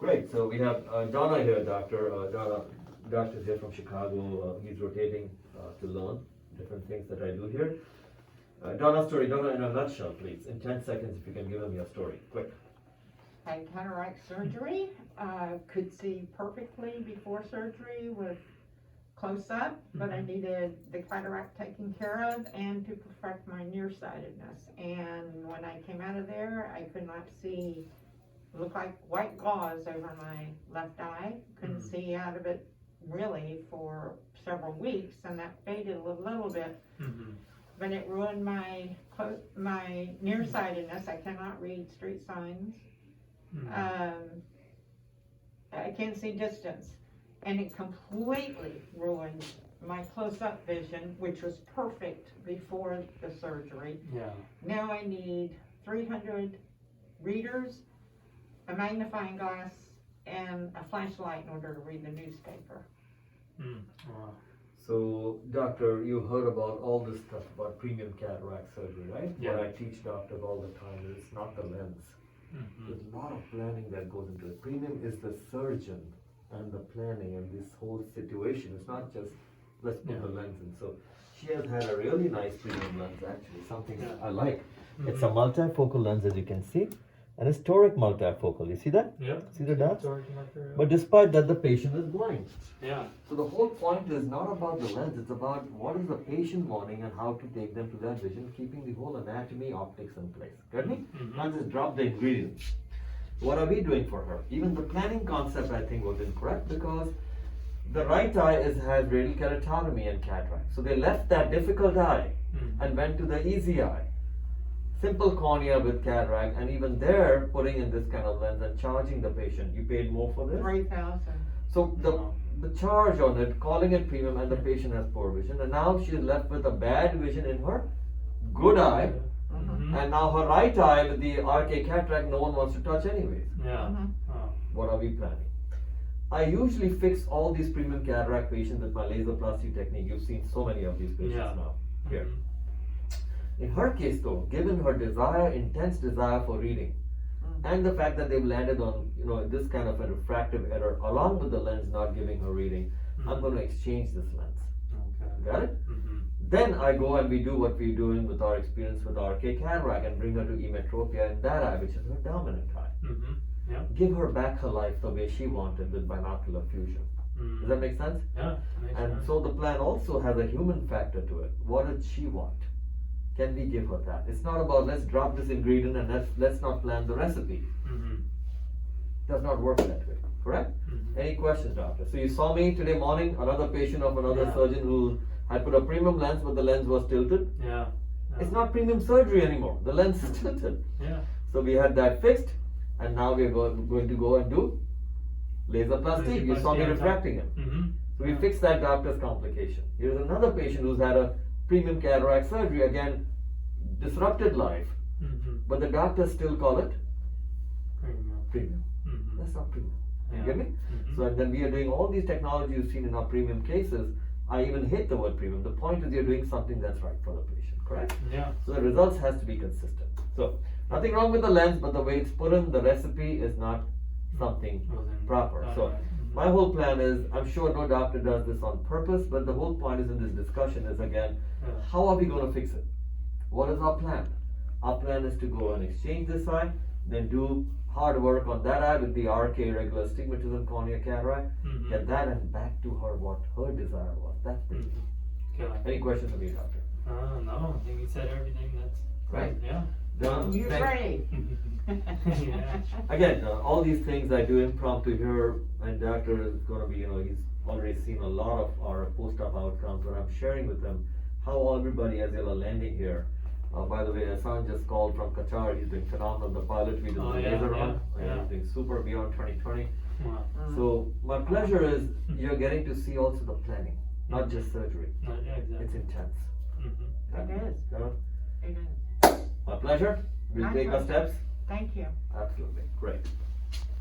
Great, so we have Donna here, Doctor's here from Chicago. He's rotating to learn different things that I do here. Donna, in a nutshell, please. In 10 seconds, if you can give him your story. Quick. Had cataract surgery, could see perfectly before surgery with close up, but I needed the cataract taken care of and to perfect my nearsightedness. And when I came out of there, I could not see, looked like white gauze over my left eye. Couldn't see out of it really for several weeks, and that faded a little bit. But it ruined my nearsightedness. I cannot read street signs. I can't see distance, and it completely ruined my close-up vision, which was perfect before the surgery. Now I need 300 readers, a magnifying glass, and a flashlight in order to read the newspaper. So, doctor, you heard about all this stuff about premium cataract surgery, right? What I teach doctors all the time is it's not the lens. There's a lot of planning that goes into it. Premium is the surgeon and the planning and this whole situation. It's not just, let's put the lens in. So, she has had a really nice premium lens, actually, something I like. It's a multifocal lens, as you can see. An historic multifocal, you see that? See the dots? But despite that, the patient is blind. So the whole point is not about the lens, it's about what is the patient wanting and how to take them to that vision, keeping the whole anatomy, optics in place. Get me? Not just drop the ingredients. What are we doing for her? Even the planning concept, I think, was incorrect because the right eye has radial keratotomy and cataract. So they left that difficult eye and went to the easy eye. Simple cornea with cataract, and even there putting in this kind of lens and charging the patient. You paid more for this? 3,000. So the charge on it, calling it premium, and the patient has poor vision, and now she's left with a bad vision in her good eye, and now her right eye with the RK cataract no one wants to touch anyways. What are we planning? I usually fix all these premium cataract patients with my laser plastic technique. You've seen so many of these patients now here. In her case though, given her desire, intense desire for reading, and the fact that they've landed on, this kind of a refractive error, along with the lens not giving her reading, I'm going to exchange this lens. Got it? Then I go and we do what we're doing with our experience with RK cataract and bring her to emetropia in that eye, which is her dominant eye. Give her back her life the way she wanted with binocular fusion. Does that make sense? And so the plan also has a human factor to it. What did she want? Can we give her that? It's not about let's drop this ingredient and let's not plan the recipe. Does not work that way, correct? Any questions, doctor? So you saw me today morning, another patient of another surgeon who had put a premium lens, but the lens was tilted. It's not premium surgery anymore. The lens is tilted. So we had that fixed, and now we're going to go and do laser plastic. You saw me refracting him. So we fixed that doctor's complication. Here's another patient who's had a premium cataract surgery, again, disrupted life, but the doctors still call it premium. That's not premium. You get me? So and then we are doing all these technologies you've seen in our premium cases. I even hate the word premium. The point is you're doing something that's right for the patient, correct? So the results has to be consistent. So nothing wrong with the lens, but the way it's put in, the recipe is not something proper. So my whole plan is, I'm sure no doctor does this on purpose, but the whole point is in this discussion is again, how are we going to fix it? What is our plan? Our plan is to go and exchange this eye, then do hard work on that eye with the RK irregular astigmatism cornea cataract, get that and back to her what her desire was. That's pretty good. Any questions for me, doctor? No, I think you said everything that's right. You're great. Again, all these things I do impromptu here, and doctor is going to be, he's already seen a lot of our post-op outcomes, but I'm sharing with them how everybody, as you're landing here. By the way, Hassan just called from Qatar. He's doing phenomenal. The pilot we did the laser on, he's doing super beyond 2020. So my pleasure is you're getting to see also the planning, not just surgery. It's intense. It is. It is. My pleasure. We'll take our steps. Thank you. Absolutely. Great.